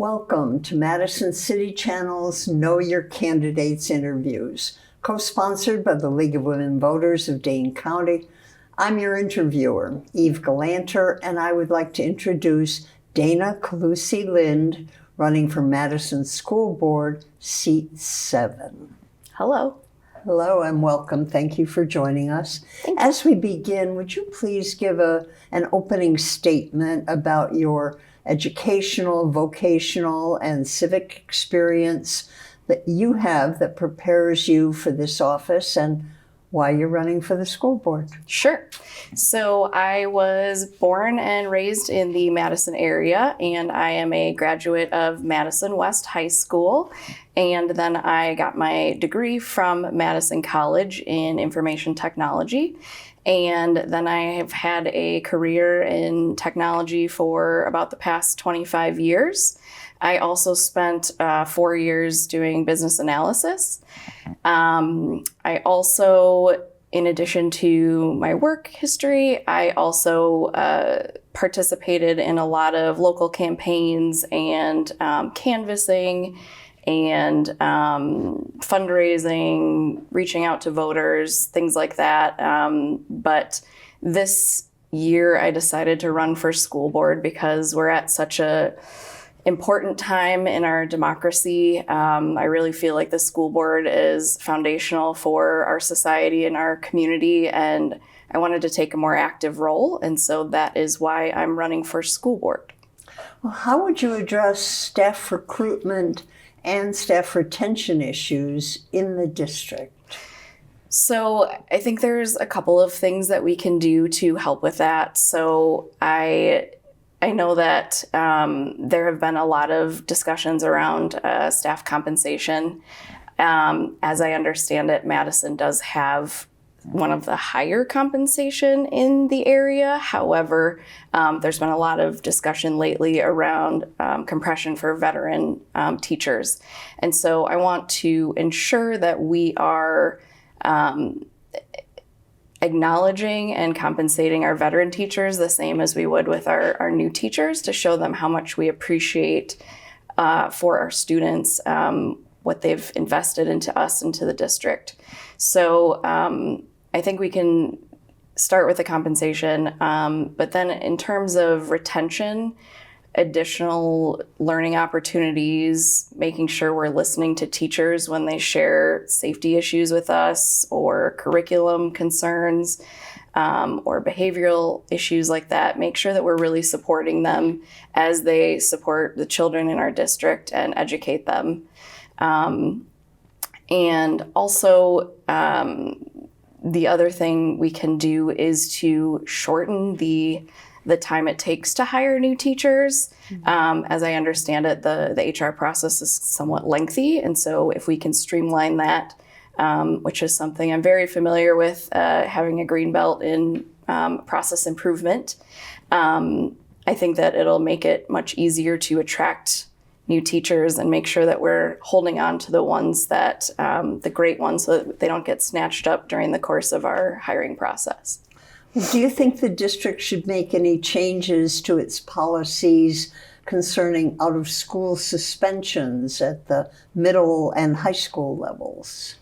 Welcome to Madison City Channel's Know Your Candidates interviews, co-sponsored by the League of Women Voters of Dane County. I'm your interviewer, Eve Galanter, and I would like to introduce Dana Colussi-Lynde, running for Madison School Board, Seat 7. Hello. Hello and welcome. Thank you for joining us. As we begin, would you please give an opening statement about your educational, vocational, and civic experience that you have that prepares you for this office and why you're running for the school board? Sure. So I was born and raised in the Madison area, and I am a graduate of Madison West High School. And then I got my degree from Madison College in information technology. And then I have had a career in technology for about the past 25 years. I also spent 4 years doing business analysis. I also, in addition to my work history, I also participated in a lot of local campaigns and canvassing and fundraising, reaching out to voters, things like that. But this year I decided to run for school board because we're at such a important time in our democracy. I really feel like the school board is foundational for our society and our community, and I wanted to take a more active role, and so that is why I'm running for school board. Well, how would you address staff recruitment and staff retention issues in the district? So I think there's a couple of things that we can do to help with that. So I know that there have been a lot of discussions around staff compensation. As I understand it, Madison does have one of the higher compensation in the area. However, there's been a lot of discussion lately around compression for veteran teachers. And so I want to ensure that we are acknowledging and compensating our veteran teachers the same as we would with our new teachers, to show them how much we appreciate for our students what they've invested into us, into the district. So I think we can start with the compensation, but then in terms of retention, additional learning opportunities, making sure we're listening to teachers when they share safety issues with us or curriculum concerns or behavioral issues like that, make sure that we're really supporting them as they support the children in our district and educate them. And also, the other thing we can do is to shorten the time it takes to hire new teachers. As I understand it, the HR process is somewhat lengthy, and so if we can streamline that, which is something I'm very familiar with, having a green belt in process improvement, I think that it'll make it much easier to attract new teachers and make sure that we're holding on to the ones that, the great ones, so that they don't get snatched up during the course of our hiring process. Do you think the district should make any changes to its policies concerning out-of-school suspensions at the middle and high school levels?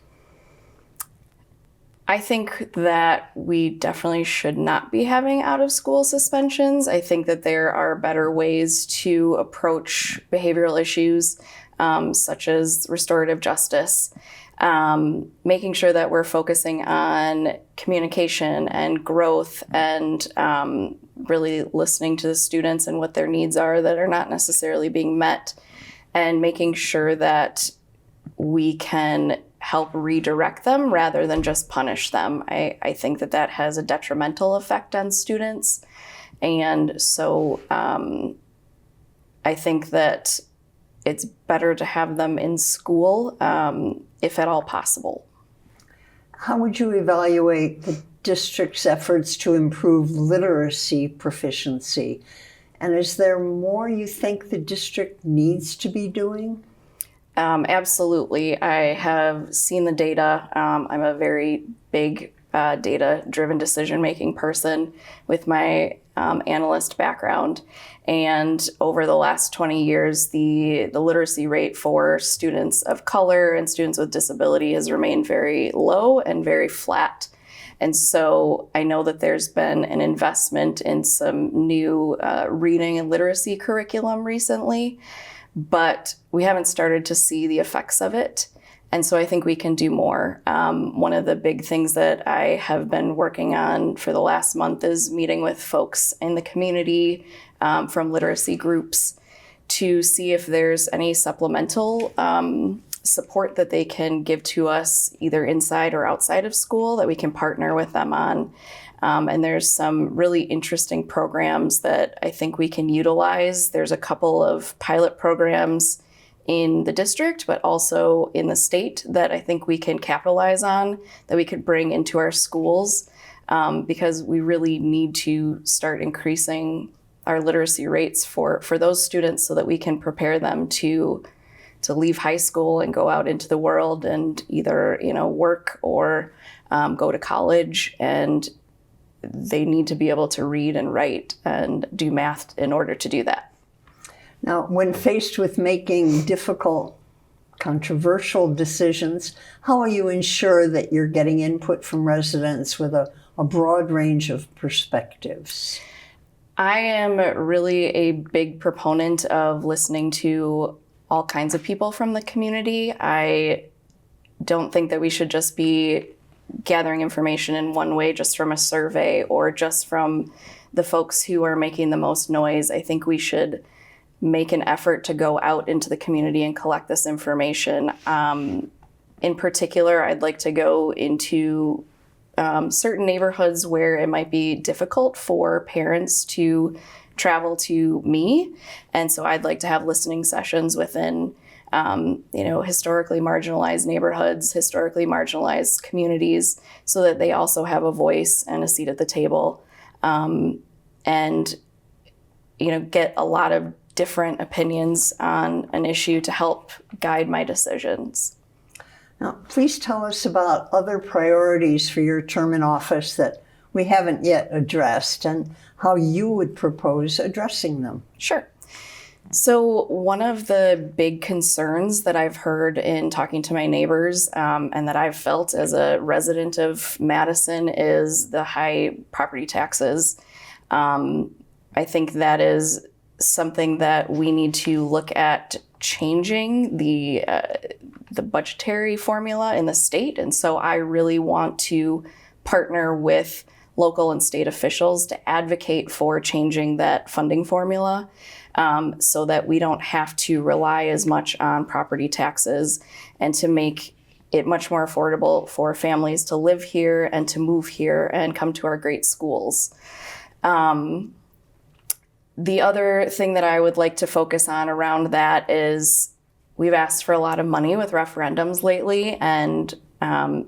I think that we definitely should not be having out-of-school suspensions. I think that there are better ways to approach behavioral issues, such as restorative justice, making sure that we're focusing on communication and growth and really listening to the students and what their needs are that are not necessarily being met, and making sure that we can help redirect them rather than just punish them. I think that that has a detrimental effect on students. And so I think that it's better to have them in school if at all possible. How would you evaluate the district's efforts to improve literacy proficiency? And is there more you think the district needs to be doing? Absolutely. I have seen the data. I'm a very big data-driven decision-making person with my analyst background. And over the last 20 years, the literacy rate for students of color and students with disability has remained very low and very flat. And so I know that there's been an investment in some new reading and literacy curriculum recently, but we haven't started to see the effects of it. And so I think we can do more. One of the big things that I have been working on for the last month is meeting with folks in the community from literacy groups to see if there's any supplemental support that they can give to us either inside or outside of school that we can partner with them on. And there's some really interesting programs that I think we can utilize. There's a couple of pilot programs in the district, but also in the state that I think we can capitalize on, that we could bring into our schools, because we really need to start increasing our literacy rates for those students so that we can prepare them to leave high school and go out into the world and either, work or go to college. And they need to be able to read and write and do math in order to do that. Now, when faced with making difficult, controversial decisions, how will you ensure that you're getting input from residents with a broad range of perspectives? I am really a big proponent of listening to all kinds of people from the community. I don't think that we should just be gathering information in one way, just from a survey or just from the folks who are making the most noise. I think we should make an effort to go out into the community and collect this information. In particular, I'd like to go into certain neighborhoods where it might be difficult for parents to travel to me. And so I'd like to have listening sessions within, historically marginalized neighborhoods, historically marginalized communities, so that they also have a voice and a seat at the table, and get a lot of different opinions on an issue to help guide my decisions. Now, please tell us about other priorities for your term in office that we haven't yet addressed and how you would propose addressing them. Sure. So one of the big concerns that I've heard in talking to my neighbors, and that I've felt as a resident of Madison, is the high property taxes. I think that is something that we need to look at changing the budgetary formula in the state. And so I really want to partner with local and state officials to advocate for changing that funding formula, so that we don't have to rely as much on property taxes, and to make it much more affordable for families to live here and to move here and come to our great schools. The other thing that I would like to focus on around that is we've asked for a lot of money with referendums lately, and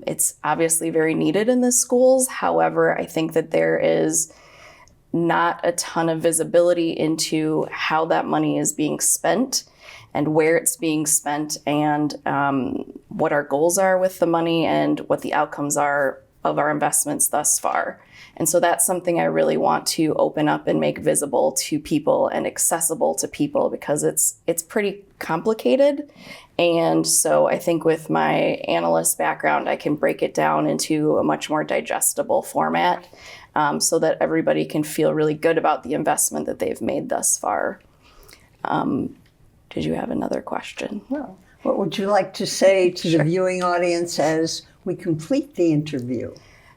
it's obviously very needed in the schools. However, I think that there is not a ton of visibility into how that money is being spent and where it's being spent, and what our goals are with the money and what the outcomes are of our investments thus far. And so that's something I really want to open up and make visible to people and accessible to people, because it's pretty complicated. And so I think with my analyst background, I can break it down into a much more digestible format, so that everybody can feel really good about the investment that they've made thus far. Did you have another question? Well, what would you like to say to the viewing audience as we complete the interview?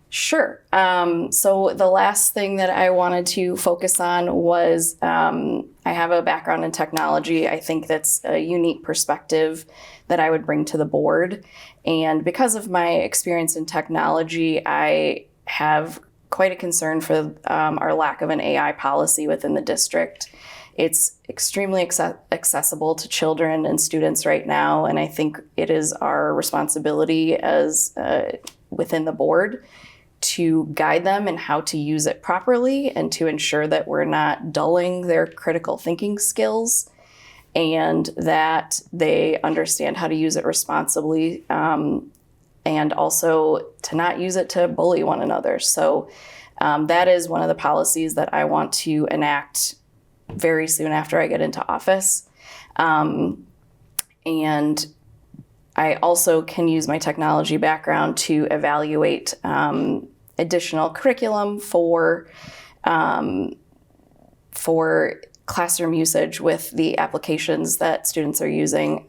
Sure. So the last thing that I wanted to focus on was, I have a background in technology. I think that's a unique perspective that I would bring to the board. And because of my experience in technology, I have quite a concern for our lack of an AI policy within the district. It's extremely accessible to children and students right now, and I think it is our responsibility as within the board to guide them in how to use it properly and to ensure that we're not dulling their critical thinking skills, and that they understand how to use it responsibly, and also to not use it to bully one another. So that is one of the policies that I want to enact very soon after I get into office. And I also can use my technology background to evaluate additional curriculum for classroom usage with the applications that students are using.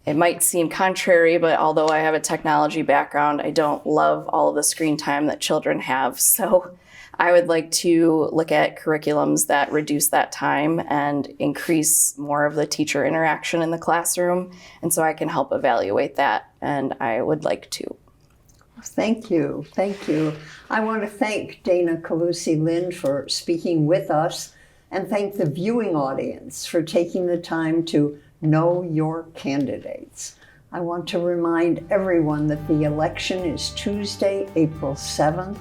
It might seem contrary, but although I have a technology background, I don't love all of the screen time that children have. So I would like to look at curriculums that reduce that time and increase more of the teacher interaction in the classroom. And so I can help evaluate that, and I would like to. Thank you. Thank you. I want to thank Dana Colussi-Lynde for speaking with us, and thank the viewing audience for taking the time to know your candidates. I want to remind everyone that the election is Tuesday, April 7th.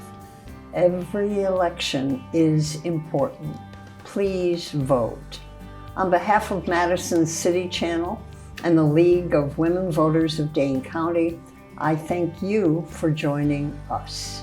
Every election is important. Please vote. On behalf of Madison City Channel and the League of Women Voters of Dane County, I thank you for joining us.